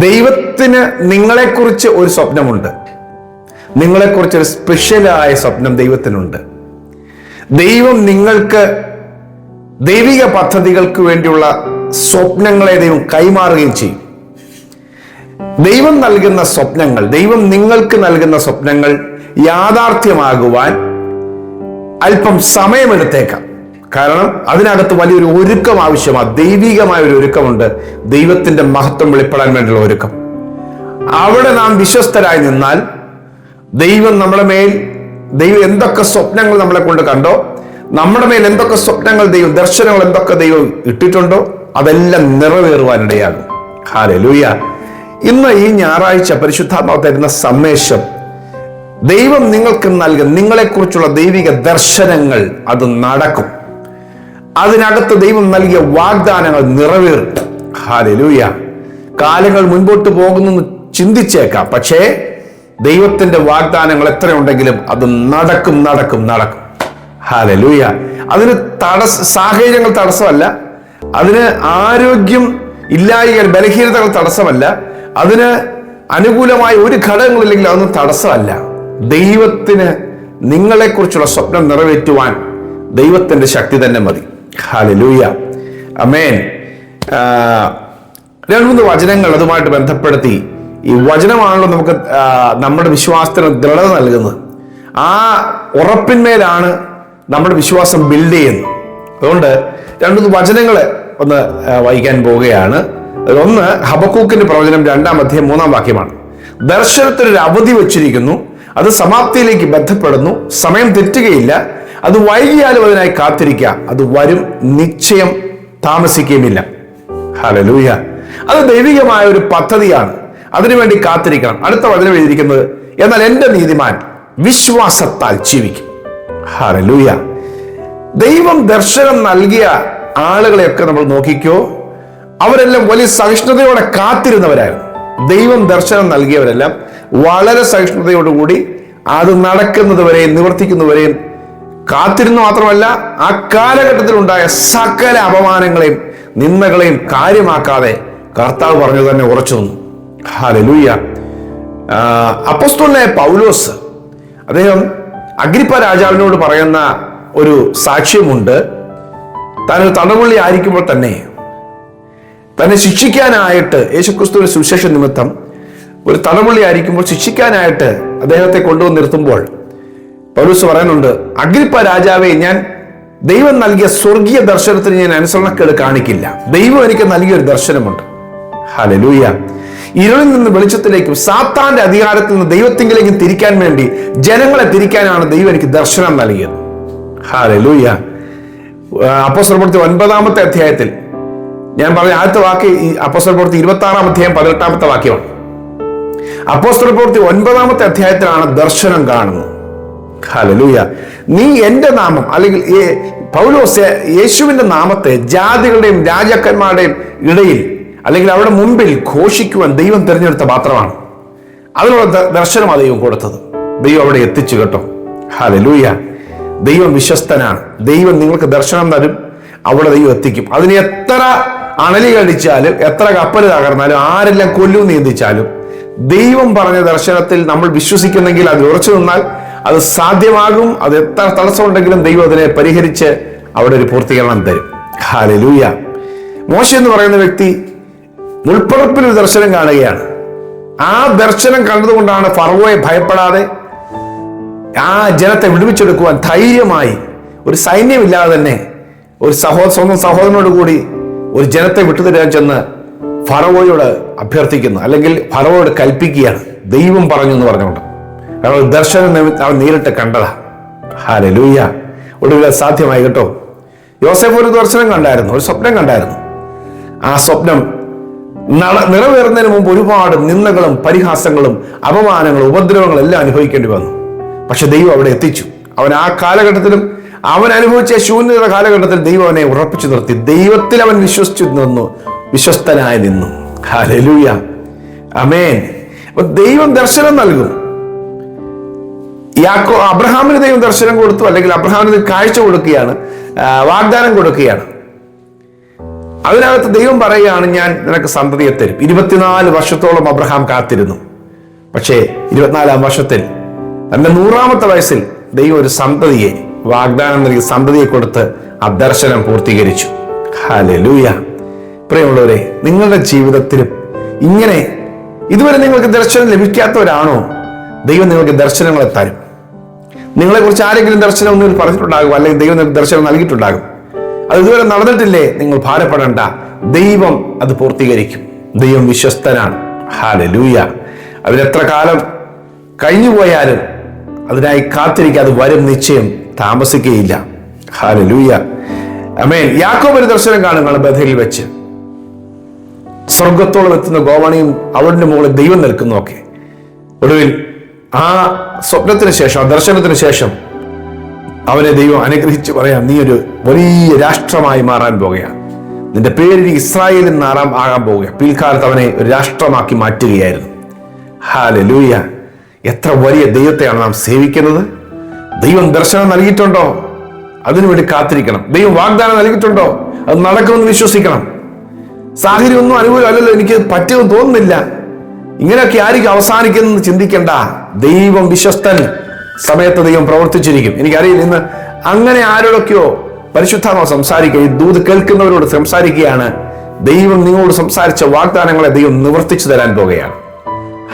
ദൈവത്തിന് നിങ്ങളെക്കുറിച്ച് ഒരു സ്വപ്നമുണ്ട്. നിങ്ങളെക്കുറിച്ചൊരു സ്പെഷ്യലായ സ്വപ്നം ദൈവത്തിനുണ്ട്. ദൈവം നിങ്ങൾക്ക് ദൈവിക പദ്ധതികൾക്ക് വേണ്ടിയുള്ള സ്വപ്നങ്ങളെ ദൈവം കൈമാറുകയും ചെയ്യും. ദൈവം നൽകുന്ന സ്വപ്നങ്ങൾ, ദൈവം നിങ്ങൾക്ക് നൽകുന്ന സ്വപ്നങ്ങൾ യാഥാർത്ഥ്യമാകുവാൻ അല്പം സമയമെടുത്തേക്കാം. കാരണം അതിനകത്ത് വലിയൊരു ഒരുക്കം ആവശ്യമാണ്. ദൈവികമായ ഒരു ഒരുക്കമുണ്ട്. ദൈവത്തിന്റെ മഹത്വം വെളിപ്പെടാൻ വേണ്ടിയുള്ള ഒരുക്കം. അവിടെ നാം വിശ്വസ്തരായി നിന്നാൽ ദൈവം നമ്മുടെ മേൽ, ദൈവം എന്തൊക്കെ സ്വപ്നങ്ങൾ നമ്മളെ കൊണ്ട് കണ്ടോ, നമ്മുടെ മേൽ എന്തൊക്കെ സ്വപ്നങ്ങൾ ദൈവം, ദർശനങ്ങൾ എന്തൊക്കെ ദൈവം ഇട്ടിട്ടുണ്ടോ, അതെല്ലാം നിറവേറുവാനിടയാകും. ഹല്ലേലൂയ. ഇന്ന് ഈ ഞായറാഴ്ച പരിശുദ്ധാത്മാവ് തരുന്ന സന്ദേശം, ദൈവം നിങ്ങൾക്ക് നൽകുന്ന നിങ്ങളെക്കുറിച്ചുള്ള ദൈവിക ദർശനങ്ങൾ അത് നടക്കും. അതിനകത്ത് ദൈവം നൽകിയ വാഗ്ദാനങ്ങൾ നിറവേറും. ഹല്ലേലൂയ. കാലങ്ങൾ മുൻപോട്ട് പോകുന്നു ചിന്തിച്ചേക്കാം, പക്ഷേ ദൈവത്തിന്റെ വാഗ്ദാനങ്ങൾ എത്രയുണ്ടെങ്കിലും അത് നടക്കും നടക്കും നടക്കും. ഹല്ലേലൂയ. അതിന് സാഹചര്യങ്ങൾ തടസ്സമല്ല, അതിന് ആരോഗ്യം ഇല്ലായ്മ ബലഹീനതകൾ തടസ്സമല്ല, അതിന് അനുകൂലമായ ഒരു ഘടകങ്ങളില്ലെങ്കിൽ അതൊന്നും തടസ്സമല്ല. ദൈവത്തിന് നിങ്ങളെക്കുറിച്ചുള്ള സ്വപ്നം നിറവേറ്റുവാൻ ദൈവത്തിന്റെ ശക്തി തന്നെ മതി. ഹല്ലേലൂയ. ആമേൻ. 2-3 വചനങ്ങൾ അതുമായിട്ട് ബന്ധപ്പെടുത്തി. ഈ വചനമാണല്ലോ നമുക്ക് നമ്മുടെ വിശ്വാസത്തിന് ദൃഢത നൽകുന്നത്. ആ ഉറപ്പിന്മേലാണ് നമ്മുടെ വിശ്വാസം ബിൽഡ് ചെയ്യുന്നത്. അതുകൊണ്ട് 2-3 വചനങ്ങൾ ഒന്ന് വായിക്കാൻ പോവുകയാണ്. ഒന്ന് ഹബക്കൂക്കിന്റെ പ്രവചനം 2-ാം അധ്യായം 3-ാം വാക്യമാണ്. ദർശനത്തിനൊരു അവധി വച്ചിരിക്കുന്നു, അത് സമാപ്തിയിലേക്ക് ബന്ധപ്പെടുന്നു, സമയം തെറ്റുകയില്ല, അത് വൈകിയാലും അതിനായി കാത്തിരിക്കുക, അത് വരും, നിശ്ചയം താമസിക്കുകയുമില്ല. ഹല്ലേലൂയ. അത് ദൈവികമായ ഒരു പദ്ധതിയാണ്, അതിനുവേണ്ടി കാത്തിരിക്കണം. അടുത്ത വചനം എഴുതിയിരിക്കുന്നത്, എന്നാൽ എൻ്റെ നീതിമാൻ വിശ്വാസത്താൽ ജീവിക്കും. ഹല്ലേലൂയ. ദൈവം ദർശനം നൽകിയ ആളുകളെയൊക്കെ നമ്മൾ നോക്കിക്കോ, അവരെല്ലാം വലിയ സഹിഷ്ണുതയോടെ കാത്തിരുന്നവരായിരുന്നു. ദൈവം ദർശനം നൽകിയവരെല്ലാം വളരെ സഹിഷ്ണുതയോടുകൂടി അത് നടക്കുന്നതുവരെയും നിവർത്തിക്കുന്നവരെയും കാത്തിരുന്നു. മാത്രമല്ല, ആ കാലഘട്ടത്തിൽ ഉണ്ടായ സകല അപമാനങ്ങളെയും നിന്ദകളെയും കാര്യമാക്കാതെ കർത്താവ് പറഞ്ഞു തന്നെ ഉറച്ചു നിന്നു. ഹല്ലേലൂയ. അപ്പോസ്തലനായ പൗലോസ്, അദ്ദേഹം അഗ്രിപ്പ രാജാവിനോട് പറയുന്ന ഒരു സാക്ഷ്യമുണ്ട്. താനൊരു തടവുള്ളി ആയിരിക്കുമ്പോൾ തന്നെ ശിക്ഷിക്കാനായിട്ട്, യേശുക്രിസ്തുവിന്റെ സുവിശേഷ നിമിത്തം ഒരു തടവുള്ളി ആയിരിക്കുമ്പോൾ ശിക്ഷിക്കാനായിട്ട് അദ്ദേഹത്തെ കൊണ്ടുവന്ന് നിർത്തുമ്പോൾ പൗലോസ് പറയുന്നുണ്ട്, അഗ്രിപ്പ രാജാവേ, ഞാൻ ദൈവം നൽകിയ സ്വർഗീയ ദർശനത്തിന് ഞാൻ അനുസരണക്കേട് കാണിക്കില്ല. ദൈവം എനിക്ക് നൽകിയൊരു ദർശനമുണ്ട്. ഹല്ലേലൂയ. ഇരുളിൽ നിന്ന് വെളിച്ചത്തിലേക്കും സാത്താന്റെ അധികാരത്തിൽ നിന്ന് ദൈവത്തിങ്കിലേക്കും തിരിക്കാൻ വേണ്ടി, ജനങ്ങളെ തിരിക്കാനാണ് ദൈവം എനിക്ക് ദർശനം നൽകിയത്. ഹല്ലേലൂയ. അപ്പോസ്തലപ്രവൃത്തി 9-ാമത്തെ അധ്യായത്തിൽ ഞാൻ പറഞ്ഞ ആദ്യത്തെ വാക്ക് ഈ അപ്പോസ്തലപ്രവൃത്തി 26-ാം അധ്യായം 18-ാമത്തെ വാക്യമാണ്. അപ്പോസ്തലപ്രവൃത്തി 9-ാമത്തെ അധ്യായത്തിലാണ് ദർശനം കാണുന്നത്. ഹല്ലേലൂയ. നീ എൻ്റെ നാമം, അല്ലെങ്കിൽ പൗലോസ് യേശുവിന്റെ നാമത്തെ ജാതികളുടെയും രാജാക്കന്മാരുടെയും ഇടയിൽ, അല്ലെങ്കിൽ അവിടെ മുമ്പിൽ ഘോഷിക്കുവാൻ ദൈവം തിരഞ്ഞെടുത്ത പാത്രമാണ്. അതിനുള്ള ദർശനമാണ് ദൈവം കൊടുത്തത്. ദൈവം അവിടെ എത്തിച്ചു കേട്ടോ. ഹല്ലേലൂയ. ദൈവം വിശ്വസ്തനാണ്. ദൈവം നിങ്ങൾക്ക് ദർശനം തരും, അവിടെ ദൈവം എത്തിക്കും. അതിന് എത്ര അണലി കടിച്ചാലും, എത്ര കപ്പൽ തകർന്നാലും, ആരെല്ലാം കൊല്ലും നീന്തിച്ചാലും, ദൈവം പറഞ്ഞ ദർശനത്തിൽ നമ്മൾ വിശ്വസിക്കുന്നെങ്കിൽ, അത് ഉറച്ചു നിന്നാൽ അത് സാധ്യമാകും. അത് എത്ര തടസ്സമുണ്ടെങ്കിലും ദൈവം അതിനെ പരിഹരിച്ച് അവിടെ ഒരു പൂർത്തീകരണം തരും. ഹല്ലേലൂയ. മോശ എന്ന് പറയുന്ന വ്യക്തി മുൾപ്പറപ്പിൽ ഒരു ദർശനം കാണുകയാണ്. ആ ദർശനം കണ്ടതുകൊണ്ടാണ് ഫറവോയെ ഭയപ്പെടാതെ ആ ജനത്തെ വിടുവിച്ചെടുക്കുവാൻ ധൈര്യമായി, ഒരു സൈന്യമില്ലാതെ തന്നെ ഒരു സ്വന്തം സഹോദരനോട് കൂടി ഒരു ജനത്തെ വിട്ടുതരാൻ ചെന്ന് ഫറവോയോട് അഭ്യർത്ഥിക്കുന്നു, അല്ലെങ്കിൽ ഫറവോയോട് കൽപ്പിക്കുകയാണ്, ദൈവം പറഞ്ഞു എന്ന് പറഞ്ഞുകൊണ്ട്. കാരണം ദർശനം അവൻ നേരിട്ട് കണ്ടതാ. ഹല്ലേലൂയ. ഒടുവിൽ സാധ്യമായി കേട്ടോ. യോസേഫ് ഒരു ദർശനം കണ്ടായിരുന്നു, ഒരു സ്വപ്നം കണ്ടായിരുന്നു. ആ സ്വപ്നം നിറവേറുന്നതിന് മുമ്പ് ഒരുപാട് നിന്ദകളും പരിഹാസങ്ങളും അപമാനങ്ങളും ഉപദ്രവങ്ങളും എല്ലാം അനുഭവിക്കേണ്ടി വന്നു. പക്ഷെ ദൈവം അവിടെ എത്തിച്ചു. അവൻ ആ കാലഘട്ടത്തിലും, അവൻ അനുഭവിച്ച ശൂന്യത കാലഘട്ടത്തിൽ ദൈവം അവനെ ഉറപ്പിച്ചു നിർത്തി. ദൈവത്തിൽ അവൻ വിശ്വസിച്ചു നിന്നു, വിശ്വസ്തനായി നിന്നു. ഹല്ലേലൂയ. ആമേൻ. അപ്പൊ ദൈവം ദർശനം നൽകും. അബ്രഹാമിന് ദൈവം ദർശനം കൊടുത്തു, അല്ലെങ്കിൽ അബ്രഹാമിന് കാഴ്ച കൊടുക്കുകയാണ്, വാഗ്ദാനം കൊടുക്കുകയാണ്. അതിനകത്ത് ദൈവം പറയുകയാണ്, ഞാൻ നിനക്ക് സന്തതിയെ തരും. 24 വർഷത്തോളം അബ്രഹാം കാത്തിരുന്നു. പക്ഷേ 24-ാം വർഷത്തിൽ തന്റെ 100-ാമത്തെ വയസ്സിൽ ദൈവം ഒരു സന്തതിയെ, വാഗ്ദാനം നൽകിയ സന്തതിയെ കൊടുത്ത് ആ ദർശനം പൂർത്തീകരിച്ചു. ഹല്ലേലൂയ. പ്രിയമുള്ളവരെ, നിങ്ങളുടെ ജീവിതത്തിലും ഇങ്ങനെ ഇതുവരെ നിങ്ങൾക്ക് ദർശനം ലഭിക്കാത്തവരാണോ? ദൈവം നിങ്ങൾക്ക് ദർശനങ്ങളെ തരും. നിങ്ങളെക്കുറിച്ച് ആരെങ്കിലും ദർശനം ഒന്നും പറഞ്ഞിട്ടുണ്ടാകും, അല്ലെങ്കിൽ ദൈവം നിങ്ങൾക്ക് ദർശനം നൽകിയിട്ടുണ്ടാകും. അത് ഇതുവരെ നടന്നിട്ടില്ലേ? നിങ്ങൾ ഭാരപ്പെടേണ്ട, ദൈവം അത് പൂർത്തീകരിക്കും. ദൈവം വിശ്വസ്തനാണ്. ഹല്ലേലൂയ. അതിനെത്ര കാലം കഴിഞ്ഞു പോയാലും അതിനായി കാത്തിരിക്കുക, അത് വരും, നിശ്ചയം, താമസിക്കുകയില്ല. ഹല്ലേലൂയ. ആമേൻ. യാക്കോബ് ഒരു ദർശനം കാണുകയാണ് ബഥേലിൽ വെച്ച്. സ്വർഗത്തോളം എത്തുന്ന ഗോവണിയും അവരുടെ മുകളിൽ ദൈവം നിൽക്കുന്നൊക്കെ. ഒടുവിൽ ആ സ്വപ്നത്തിന് ശേഷം, ആ ദർശനത്തിന് ശേഷം അവനെ ദൈവം അനുഗ്രഹിച്ച് പറയാം, നീ ഒരു വലിയ രാഷ്ട്രമായി മാറാൻ പോകുകയാണ്. നിന്റെ പേര് ഇസ്രായേലിൽ നിന്ന് ആകാൻ പോവുക. പിൽക്കാലത്ത് അവനെ ഒരു രാഷ്ട്രമാക്കി മാറ്റുകയായിരുന്നു. ഹല്ലേലൂയ. എത്ര വലിയ ദൈവത്തെയാണ് നാം സേവിക്കുന്നത്. ദൈവം ദർശനം നൽകിയിട്ടുണ്ടോ? അതിനുവേണ്ടി കാത്തിരിക്കണം. ദൈവം വാഗ്ദാനം നൽകിയിട്ടുണ്ടോ? അത് നടക്കുമെന്ന് വിശ്വസിക്കണം. സാഹചര്യം ഒന്നും അനുകൂലമല്ലല്ലോ, എനിക്ക് പറ്റുമെന്ന് തോന്നുന്നില്ല, ഇങ്ങനെയൊക്കെ ആയിരിക്കും അവസാനിക്കുന്നത് ചിന്തിക്കണ്ട. ദൈവം വിശ്വസ്തൻ. സമയത്ത് ദൈവം പ്രവർത്തിച്ചിരിക്കും. എനിക്കറിയില്ല, ഇന്ന് അങ്ങനെ ആരോടൊക്കെയോ പരിശുദ്ധാത്മാവ് സംസാരിക്കുക, ഈ ദൂത് കേൾക്കുന്നവരോട് സംസാരിക്കുകയാണ്. ദൈവം നിങ്ങളോട് സംസാരിച്ച വാഗ്ദാനങ്ങളെ ദൈവം നിവർത്തിച്ചു തരാൻ പോകുകയാണ്.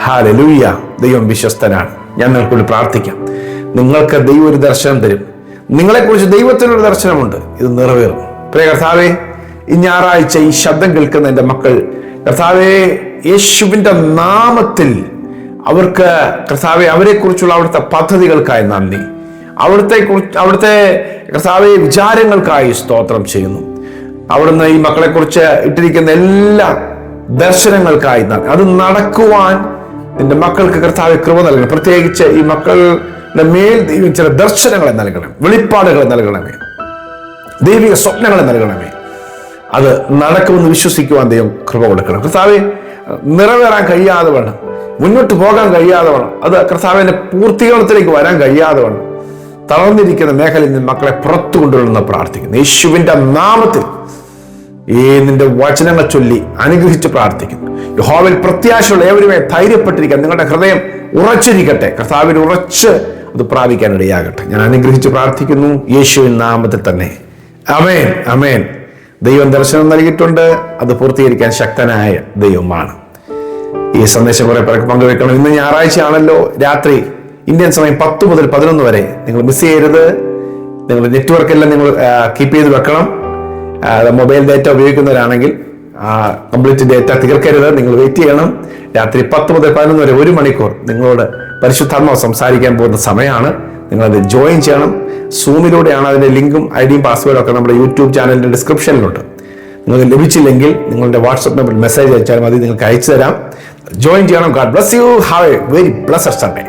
ഹല്ലേലൂയ. ദൈവം വിശ്വസ്തനാണ്. ഞാൻ നിങ്ങൾക്കൂടി പ്രാർത്ഥിക്കാം. നിങ്ങൾക്ക് ദൈവം ഒരു ദർശനം തരും. നിങ്ങളെക്കുറിച്ച് ദൈവത്തിനൊരു ദർശനമുണ്ട്. ഇത് നിറവേറും. പ്രിയ കർത്താവേ, ഈ ഞായറാഴ്ച ഈ ശബ്ദം കേൾക്കുന്ന എൻ്റെ മക്കൾ, കർത്താവേ, യേശുവിൻ്റെ നാമത്തിൽ അവർക്ക്, കർത്താവെ, അവരെക്കുറിച്ചുള്ള അവിടുത്തെ പദ്ധതികൾക്കായി നന്ദി. അവിടുത്തെ കർത്താവെ വിചാരങ്ങൾക്കായി സ്തോത്രം ചെയ്യുന്നു. അവിടുന്ന് ഈ മക്കളെക്കുറിച്ച് ഇട്ടിരിക്കുന്ന എല്ലാ ദർശനങ്ങൾക്കായി നന്ദി. അത് നടക്കുവാൻ നിന്റെ മക്കൾക്ക് കർത്താവെ കൃപ നൽകണം. പ്രത്യേകിച്ച് ഈ മക്കളുടെ മേൽ ദൈവം ചില ദർശനങ്ങളെ നൽകണം, വെളിപ്പാടുകളെ നൽകണമേ, ദൈവിക സ്വപ്നങ്ങളെ നൽകണമേ. അത് നടക്കുമെന്ന് വിശ്വസിക്കുവാൻ ദൈവം കൃപ കൊടുക്കണം. കർത്താവെ, നിറവേറാൻ കഴിയാതെ വേണം, മുന്നോട്ട് പോകാൻ കഴിയാതെ വേണം, അത് കർത്താവിന്റെ പൂർത്തീകരണത്തിലേക്ക് വരാൻ കഴിയാതെ വേണം, തളർന്നിരിക്കുന്ന മേഖലയിൽ നിന്ന് മക്കളെ പുറത്തു കൊണ്ടുവരുന്ന പ്രാർത്ഥിക്കുന്നു. യേശുവിന്റെ നാമത്തിൽ നിന്റെ വചനങ്ങൾ ചൊല്ലി അനുഗ്രഹിച്ച് പ്രാർത്ഥിക്കുന്നു. യഹോവയിൽ പ്രത്യാശയുള്ള ഏവരുമായി ധൈര്യപ്പെട്ടിരിക്കാൻ നിങ്ങളുടെ ഹൃദയം ഉറച്ചിരിക്കട്ടെ. കർത്താവിൽ ഉറച്ച് അത് പ്രാപിക്കാനിടയാകട്ടെ. ഞാൻ അനുഗ്രഹിച്ച് പ്രാർത്ഥിക്കുന്നു യേശുവിൻ നാമത്തിൽ തന്നെ. ആമേൻ, ആമേൻ. ദൈവം ദർശനം നൽകിയിട്ടുണ്ട്. അത് പൂർത്തീകരിക്കാൻ ശക്തനായ ദൈവമാണ്. ഈ സന്ദേശം കുറെ പേർക്ക് പങ്കുവെക്കണം. ഇന്ന് ഞായറാഴ്ച ആണല്ലോ. രാത്രി ഇന്ത്യൻ സമയം 10 മുതൽ 11 വരെ നിങ്ങൾ മിസ് ചെയ്യരുത്. നിങ്ങൾ നെറ്റ്വർക്ക് എല്ലാം നിങ്ങൾ കീപ്പ് ചെയ്ത് വെക്കണം. മൊബൈൽ ഡേറ്റ ഉപയോഗിക്കുന്നവരാണെങ്കിൽ കംപ്ലീറ്റ് ഡേറ്റ തീർക്കരുത്. നിങ്ങൾ വെയിറ്റ് ചെയ്യണം. രാത്രി 10 മുതൽ 11 വരെ 1 മണിക്കൂർ നിങ്ങളോട് പരിശുദ്ധാത്മാവ് സംസാരിക്കാൻ പോകുന്ന സമയമാണ്. നിങ്ങളത് ജോയിൻ ചെയ്യണം. സൂമിലൂടെയാണ്. അതിന്റെ ലിങ്കും ഐഡിയും പാസ്വേഡും ഒക്കെ നമ്മുടെ യൂട്യൂബ് ചാനലിന്റെ ഡിസ്ക്രിപ്ഷനിലുണ്ട്. നിങ്ങൾക്ക് ലഭിച്ചില്ലെങ്കിൽ നിങ്ങളുടെ വാട്സ്ആപ്പ് നമ്പറിൽ മെസ്സേജ് അയച്ചാൽ മതി, നിങ്ങൾക്ക് അയച്ചു തരാം. ജോയിൻ ചെയ്യണം. God bless you. Have A very blessed Sunday.